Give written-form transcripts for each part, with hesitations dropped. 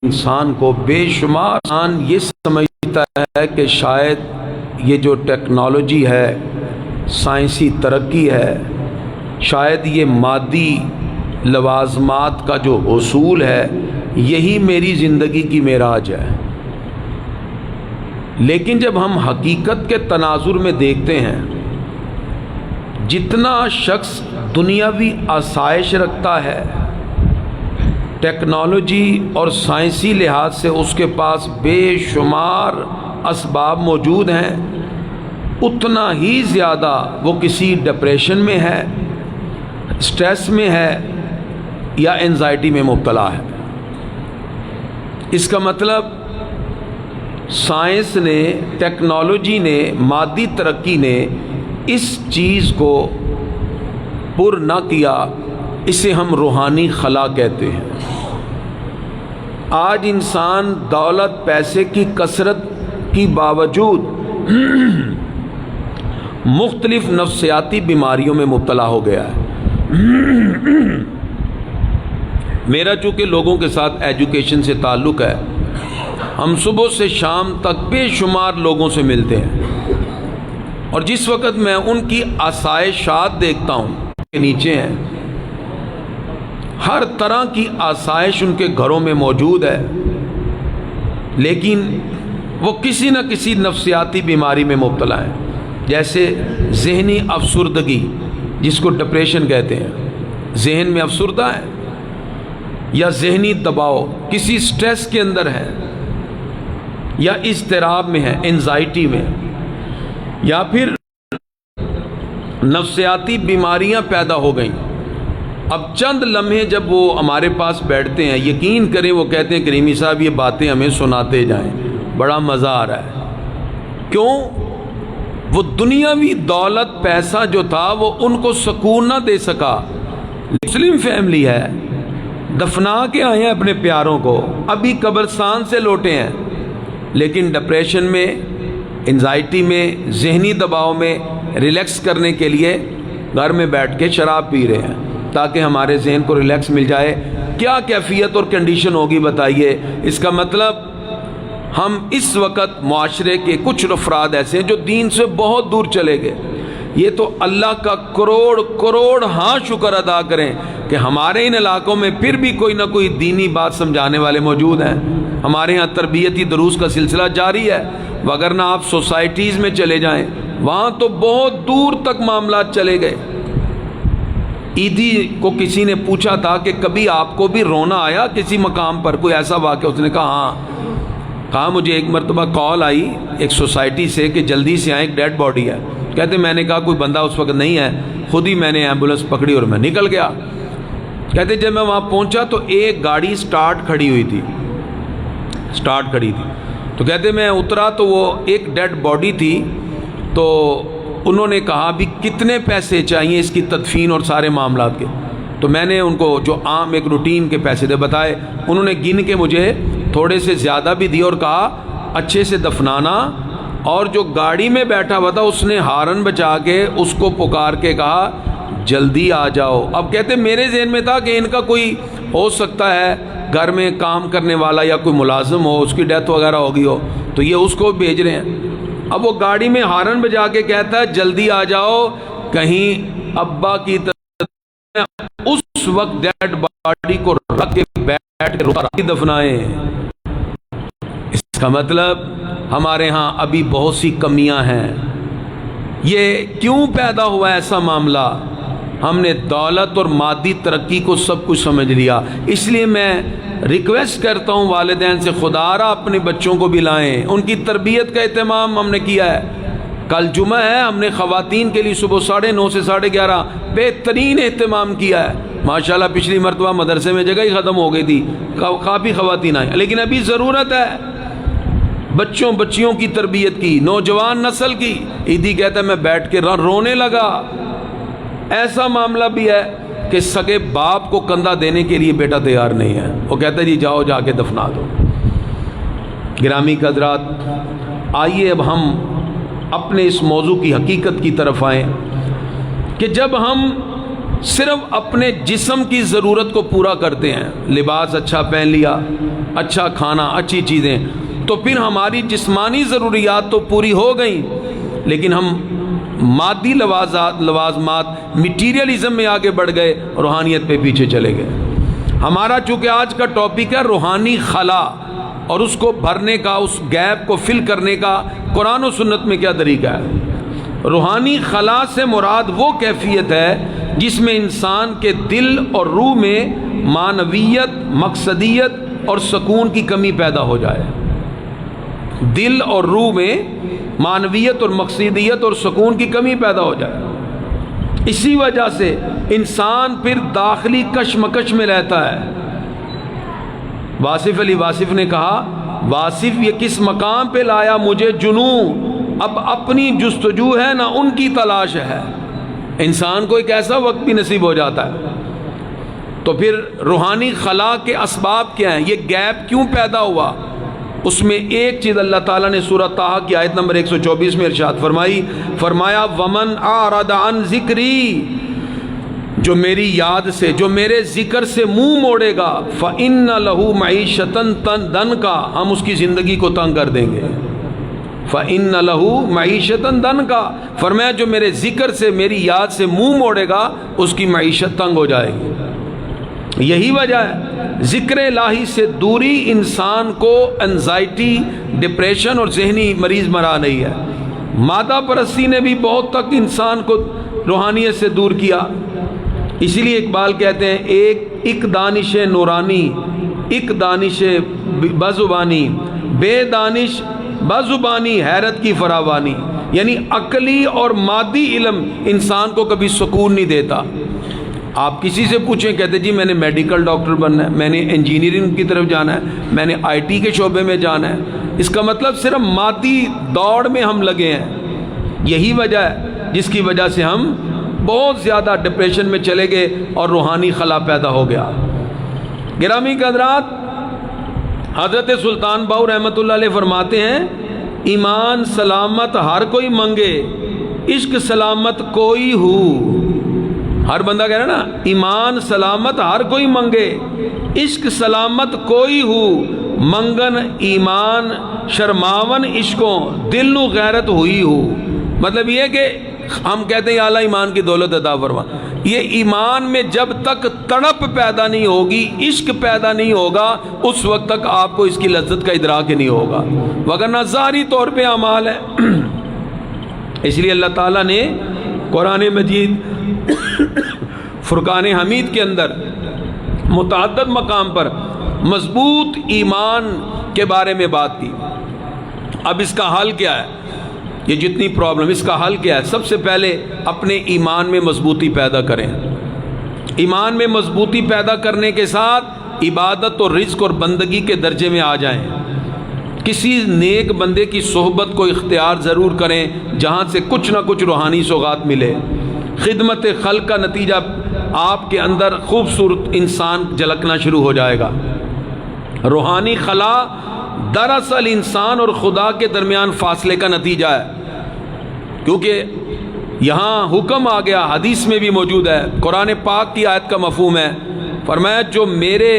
انسان کو بے شمار انسان یہ سمجھتا ہے کہ شاید یہ جو ٹیکنالوجی ہے، سائنسی ترقی ہے، شاید یہ مادی لوازمات کا جو حصول ہے، یہی میری زندگی کی معراج ہے۔ لیکن جب ہم حقیقت کے تناظر میں دیکھتے ہیں، جتنا شخص دنیاوی آسائش رکھتا ہے، ٹیکنالوجی اور سائنسی لحاظ سے اس کے پاس بے شمار اسباب موجود ہیں، اتنا ہی زیادہ وہ کسی ڈپریشن میں ہے، سٹریس میں ہے یا اینزائٹی میں مبتلا ہے۔ اس کا مطلب سائنس نے، ٹیکنالوجی نے، مادی ترقی نے اس چیز کو پر نہ کیا، اسے ہم روحانی خلا کہتے ہیں۔ آج انسان دولت پیسے کی کثرت کی باوجود مختلف نفسیاتی بیماریوں میں مبتلا ہو گیا ہے۔ میرا چونکہ لوگوں کے ساتھ ایجوکیشن سے تعلق ہے، ہم صبح سے شام تک بے شمار لوگوں سے ملتے ہیں، اور جس وقت میں ان کی آسائشات دیکھتا ہوں کہ نیچے ہیں، ہر طرح کی آسائش ان کے گھروں میں موجود ہے، لیکن وہ کسی نہ کسی نفسیاتی بیماری میں مبتلا ہیں، جیسے ذہنی افسردگی، جس کو ڈپریشن کہتے ہیں، ذہن میں افسردہ ہے، یا ذہنی دباؤ، کسی سٹریس کے اندر ہے، یا اضطراب میں ہے، اینزائٹی میں، یا پھر نفسیاتی بیماریاں پیدا ہو گئیں۔ اب چند لمحے جب وہ ہمارے پاس بیٹھتے ہیں، یقین کریں وہ کہتے ہیں کریمی صاحب یہ باتیں ہمیں سناتے جائیں، بڑا مزہ آ رہا ہے۔ کیوں؟ وہ دنیاوی دولت پیسہ جو تھا وہ ان کو سکون نہ دے سکا۔ مسلم فیملی ہے، دفنا کے آئے ہیں اپنے پیاروں کو، ابھی قبرستان سے لوٹے ہیں، لیکن ڈپریشن میں، انزائٹی میں، ذہنی دباؤ میں ریلیکس کرنے کے لیے گھر میں بیٹھ کے شراب پی رہے ہیں تاکہ ہمارے ذہن کو ریلیکس مل جائے۔ کیا کیفیت اور کنڈیشن ہوگی بتائیے؟ اس کا مطلب ہم اس وقت معاشرے کے کچھ افراد ایسے ہیں جو دین سے بہت دور چلے گئے۔ یہ تو اللہ کا کروڑ کروڑ ہاں شکر ادا کریں کہ ہمارے ان علاقوں میں پھر بھی کوئی نہ کوئی دینی بات سمجھانے والے موجود ہیں۔ ہمارے ہاں تربیتی دروس کا سلسلہ جاری ہے، وگرنہ آپ سوسائٹیز میں چلے جائیں، وہاں تو بہت دور تک معاملات چلے گئے۔ عیدی کو کسی نے پوچھا تھا کہ کبھی آپ کو بھی رونا آیا کسی مقام پر، کوئی ایسا واقعہ؟ اس نے کہا ہاں۔ کہا مجھے ایک مرتبہ کال آئی ایک سوسائٹی سے کہ جلدی سے آئیں، ایک ڈیڈ باڈی ہے۔ کہتے میں نے کہا کوئی بندہ اس وقت نہیں ہے، خود ہی میں نے ایمبولینس پکڑی اور میں نکل گیا۔ کہتے جب میں وہاں پہنچا تو ایک گاڑی سٹارٹ کھڑی ہوئی تھی، تو کہتے میں اترا تو وہ ایک ڈیڈ باڈی تھی، تو انہوں نے کہا بھی کتنے پیسے چاہیے اس کی تدفین اور سارے معاملات کے؟ تو میں نے ان کو جو عام ایک روٹین کے پیسے تھے بتائے، انہوں نے گن کے مجھے تھوڑے سے زیادہ بھی دیے اور کہا اچھے سے دفنانا۔ اور جو گاڑی میں بیٹھا ہوا تھا اس نے ہارن بجا کے اس کو پکار کے کہا جلدی آ جاؤ۔ اب کہتے میرے ذہن میں تھا کہ ان کا کوئی ہو سکتا ہے گھر میں کام کرنے والا یا کوئی ملازم ہو، اس کی ڈیتھ وغیرہ ہو گئی ہو، تو یہ اس کو بھیج رہے ہیں۔ اب وہ گاڑی میں ہارن بجا کے کہتا ہے جلدی آ جاؤ، کہیں ابا کی طرف اس وقت ڈیڈ باڈی کو رکھ کے بیٹھ کے دفنائیں۔ اس کا مطلب ہمارے ہاں ابھی بہت سی کمیاں ہیں۔ یہ کیوں پیدا ہوا ایسا معاملہ؟ ہم نے دولت اور مادی ترقی کو سب کچھ سمجھ لیا۔ اس لیے میں ریکویسٹ کرتا ہوں والدین سے، خدا را اپنے بچوں کو بھی لائیں، ان کی تربیت کا اہتمام ہم نے کیا ہے۔ کل جمعہ ہے، ہم نے خواتین کے لیے صبح 9:30 سے 11:30 بہترین اہتمام کیا ہے۔ ماشاءاللہ پچھلی مرتبہ مدرسے میں جگہ ہی ختم ہو گئی تھی، کافی خواتین آئیں، لیکن ابھی ضرورت ہے بچیوں کی تربیت کی، نوجوان نسل کی۔ عیدی کہتا ہے میں بیٹھ کے رونے لگا۔ ایسا معاملہ بھی ہے کہ سگے باپ کو کندھا دینے کے لیے بیٹا تیار نہیں ہے، وہ کہتا ہے جی جاؤ جا کے دفنا دو۔ گرامی حضرات، آئیے اب ہم اپنے اس موضوع کی حقیقت کی طرف آئیں کہ جب ہم صرف اپنے جسم کی ضرورت کو پورا کرتے ہیں، لباس اچھا پہن لیا، اچھا کھانا، اچھی چیزیں، تو پھر ہماری جسمانی ضروریات تو پوری ہو گئیں، لیکن ہم مادی لوازمات میٹیریلزم میں آگے بڑھ گئے، روحانیت پہ پیچھے چلے گئے۔ ہمارا چونکہ آج کا ٹاپک ہے روحانی خلا، اور اس کو بھرنے کا، اس گیپ کو فل کرنے کا قرآن و سنت میں کیا طریقہ ہے۔ روحانی خلا سے مراد وہ کیفیت ہے جس میں انسان کے دل اور روح میں معنویت، مقصدیت اور سکون کی کمی پیدا ہو جائے۔ دل اور روح میں معنویت اور مقصدیت اور سکون کی کمی پیدا ہو جائے، اسی وجہ سے انسان پھر داخلی کشمکش میں رہتا ہے۔ واصف علی واصف نے کہا، واصف یہ کس مقام پہ لایا مجھے جنوں، اب اپنی جستجو ہے نہ ان کی تلاش ہے۔ انسان کو ایک ایسا وقت بھی نصیب ہو جاتا ہے۔ تو پھر روحانی خلا کے اسباب کیا ہیں، یہ گیپ کیوں پیدا ہوا؟ اس میں ایک چیز اللہ تعالیٰ نے سورہ طٰہٰ کی آیت نمبر 124 میں ارشاد فرمایا وَمَنْ أَعْرَضَ عَنْ ذِكْرِي، جو میری یاد سے، جو میرے ذکر سے منہ موڑے گا، فَإِنَّ لَهُ مَعِيشَةً ضَنْكَ، ہم اس کی زندگی کو تنگ کر دیں گے۔ فَإِنَّ لَهُ مَعِيشَةً ضَنْكَ، فرمایا جو میرے ذکر سے، میری یاد سے منہ موڑے گا، اس کی معیشت تنگ ہو جائے گی۔ یہی وجہ ہے ذکر الہی سے دوری انسان کو انزائٹی، ڈپریشن اور ذہنی مریض بنا رہی ہے۔ مادہ پرستی نے بھی بہت تک انسان کو روحانیت سے دور کیا۔ اسی لیے اقبال کہتے ہیں ایک دانش نورانی، ایک دانش بزبانی، بے دانش بزبانی حیرت کی فراوانی، یعنی عقلی اور مادی علم انسان کو کبھی سکون نہیں دیتا۔ آپ کسی سے پوچھیں، کہتے جی میں نے میڈیکل ڈاکٹر بننا ہے، میں نے انجینئرنگ کی طرف جانا ہے، میں نے آئی ٹی کے شعبے میں جانا ہے۔ اس کا مطلب صرف مادی دوڑ میں ہم لگے ہیں۔ یہی وجہ ہے جس کی وجہ سے ہم بہت زیادہ ڈپریشن میں چلے گئے اور روحانی خلا پیدا ہو گیا۔ گرامی کے حضرات، حضرت سلطان باؤ رحمۃ اللہ علیہ فرماتے ہیں، ایمان سلامت ہر کوئی منگے، عشق سلامت کوئی ہو۔ ہر بندہ کہہ رہا نا، ایمان سلامت ہر کوئی منگے، عشق سلامت کوئی ہو، منگن ایمان شرماون عشقوں، دل نو غیرت ہوئی ہو۔ مطلب یہ کہ ہم کہتے ہیں یا اللہ ایمان کی دولت عطا فرما، یہ ایمان میں جب تک تڑپ پیدا نہیں ہوگی، عشق پیدا نہیں ہوگا، اس وقت تک آپ کو اس کی لذت کا ادراک نہیں ہوگا، وگرنہ ظاہری طور پہ اعمال ہے۔ اس لیے اللہ تعالیٰ نے قرآن مجید فرقان حمید کے اندر متعدد مقام پر مضبوط ایمان کے بارے میں بات کی۔ اب اس کا حل کیا ہے؟ یہ جتنی پرابلم، اس کا حل کیا ہے؟ سب سے پہلے اپنے ایمان میں مضبوطی پیدا کریں۔ ایمان میں مضبوطی پیدا کرنے کے ساتھ عبادت اور رزق اور بندگی کے درجے میں آ جائیں۔ کسی نیک بندے کی صحبت کو اختیار ضرور کریں جہاں سے کچھ نہ کچھ روحانی سوغات ملے۔ خدمت خلق کا نتیجہ آپ کے اندر خوبصورت انسان جھلکنا شروع ہو جائے گا۔ روحانی خلا دراصل انسان اور خدا کے درمیان فاصلے کا نتیجہ ہے، کیونکہ یہاں حکم آ گیا، حدیث میں بھی موجود ہے، قرآن پاک کی آیت کا مفہوم ہے، فرمایا جو میرے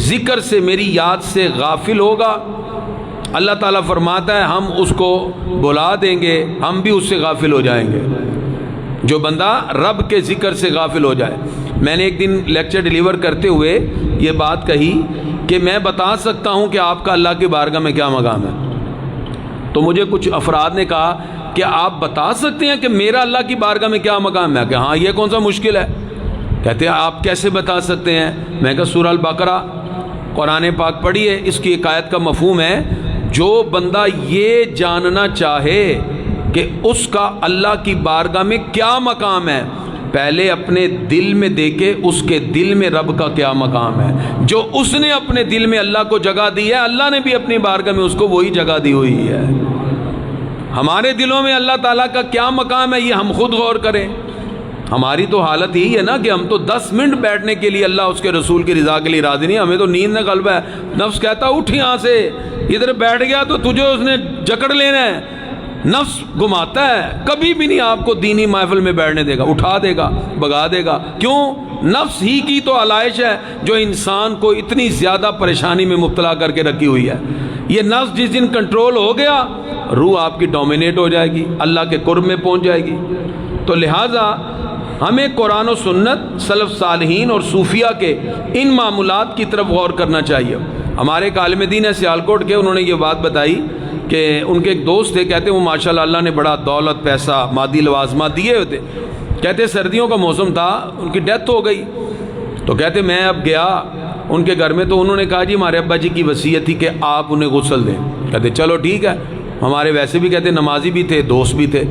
ذکر سے، میری یاد سے غافل ہوگا، اللہ تعالیٰ فرماتا ہے ہم اس کو بلا دیں گے، ہم بھی اس سے غافل ہو جائیں گے۔ جو بندہ رب کے ذکر سے غافل ہو جائے۔ میں نے ایک دن لیکچر ڈیلیور کرتے ہوئے یہ بات کہی کہ میں بتا سکتا ہوں کہ آپ کا اللہ کی بارگاہ میں کیا مقام ہے۔ تو مجھے کچھ افراد نے کہا کہ آپ بتا سکتے ہیں کہ میرا اللہ کی بارگاہ میں کیا مقام ہے؟ کہ ہاں، یہ کون سا مشکل ہے؟ کہتے ہیں آپ کیسے بتا سکتے ہیں؟ میں کہا سورہ البقرہ قرآن پاک پڑھیے، اس کی ایک آیت کا مفہوم ہے، جو بندہ یہ جاننا چاہے کہ اس کا اللہ کی بارگاہ میں کیا مقام ہے، پہلے اپنے دل میں دیکھے اس کے دل میں رب کا کیا مقام ہے۔ جو اس نے اپنے دل میں اللہ کو جگہ دی ہے، اللہ نے بھی اپنی بارگاہ میں اس کو وہی جگہ دی ہوئی ہے۔ ہمارے دلوں میں اللہ تعالیٰ کا کیا مقام ہے، یہ ہم خود غور کریں۔ ہماری تو حالت یہی ہے نا کہ ہم تو 10 منٹ بیٹھنے کے لیے اللہ اس کے رسول کی رضا کے لیے راضی نہیں، ہمیں تو نیند میں غلبہ ہے۔ نفس کہتا اٹھ یہاں سے، ادھر بیٹھ گیا تو تجھے اس نے جکڑ لینا ہے، نفس گھماتا ہے، کبھی بھی نہیں آپ کو دینی محفل میں بیٹھنے دے گا، اٹھا دے گا، بگا دے گا۔ کیوں؟ نفس ہی کی تو علائش ہے جو انسان کو اتنی زیادہ پریشانی میں مبتلا کر کے رکھی ہوئی ہے۔ یہ نفس جس دن کنٹرول ہو گیا، روح آپ کی ڈومینیٹ ہو جائے گی، اللہ کے قرب میں پہنچ جائے گی۔ تو لہٰذا ہمیں قرآن و سنت، سلف صالحین اور صوفیہ کے ان معمولات کی طرف غور کرنا چاہیے۔ ہمارے ایک عالم دین ہے سیالکوٹ کے، انہوں نے یہ بات بتائی کہ ان کے ایک دوست تھے، کہتے ہیں وہ ماشاءاللہ اللہ نے بڑا دولت، پیسہ، مادی لوازمات دیے ہوتے، کہتے سردیوں کا موسم تھا، ان کی ڈیتھ ہو گئی، تو کہتے میں اب گیا ان کے گھر میں، تو انہوں نے کہا جی ہمارے ابا جی کی وصیت تھی کہ آپ انہیں غسل دیں۔ کہتے چلو ٹھیک ہے، ہمارے ویسے بھی کہتے نمازی بھی تھے، دوست بھی تھے۔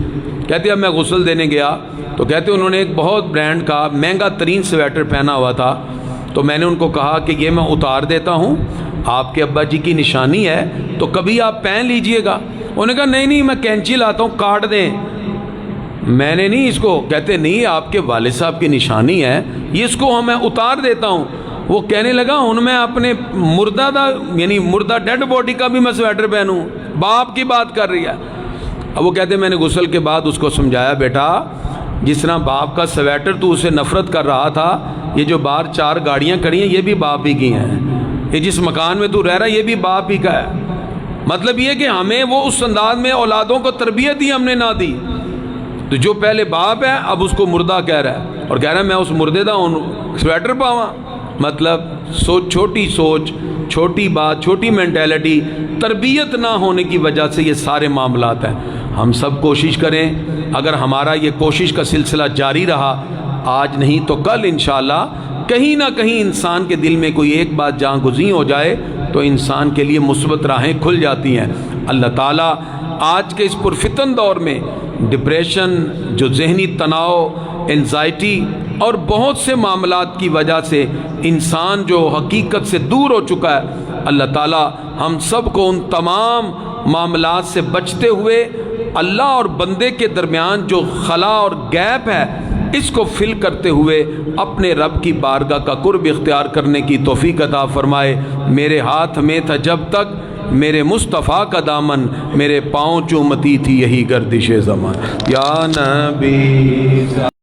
کہتے اب میں غسل دینے گیا تو کہتے انہوں نے ایک بہت برانڈ کا مہنگا ترین سویٹر پہنا ہوا تھا، تو میں نے ان کو کہا کہ یہ میں اتار دیتا ہوں، آپ کے ابا جی کی نشانی ہے تو کبھی آپ پہن لیجئے گا۔ انہوں نے کہا نہیں میں کینچی لاتا ہوں، کاٹ دیں، میں نے نہیں اس کو۔ کہتے نہیں آپ کے والد صاحب کی نشانی ہے، یہ اس کو میں اتار دیتا ہوں۔ وہ کہنے لگا ان میں اپنے مردہ ڈیڈ باڈی کا بھی میں سویٹر پہنوں؟ باپ کی بات کر رہی ہے۔ اب وہ کہتے میں نے غسل کے بعد اس کو سمجھایا، بیٹا جس طرح باپ کا سویٹر تو اسے نفرت کر رہا تھا، یہ جو باہر 4 گاڑیاں کھڑی ہیں یہ بھی باپ ہی کی ہیں، یہ جس مکان میں تو رہ رہا ہے یہ بھی باپ ہی کا ہے۔ مطلب یہ کہ ہمیں وہ اس انداز میں اولادوں کو تربیت ہی ہم نے نہ دی، تو جو پہلے باپ ہے اب اس کو مردہ کہہ رہا ہے، اور کہہ رہا ہے میں اس مردے دا سویٹر پاواں۔ مطلب چھوٹی سوچ، چھوٹی بات، چھوٹی مینٹیلٹی، تربیت نہ ہونے کی وجہ سے یہ سارے معاملات ہیں۔ ہم سب کوشش کریں، اگر ہمارا یہ کوشش کا سلسلہ جاری رہا، آج نہیں تو کل انشاءاللہ کہیں نہ کہیں انسان کے دل میں کوئی ایک بات جہاں گزین ہو جائے تو انسان کے لیے مثبت راہیں کھل جاتی ہیں۔ اللہ تعالیٰ آج کے اس پرفتن دور میں ڈپریشن، جو ذہنی تناؤ، انزائٹی اور بہت سے معاملات کی وجہ سے انسان جو حقیقت سے دور ہو چکا ہے، اللہ تعالیٰ ہم سب کو ان تمام معاملات سے بچتے ہوئے اللہ اور بندے کے درمیان جو خلا اور گیپ ہے اس کو فل کرتے ہوئے اپنے رب کی بارگاہ کا قرب اختیار کرنے کی توفیق عطا فرمائے۔ میرے ہاتھ میں تھا جب تک میرے مصطفیٰ کا دامن، میرے پاؤں چومتی تھی یہی گردش زمان، یا نبی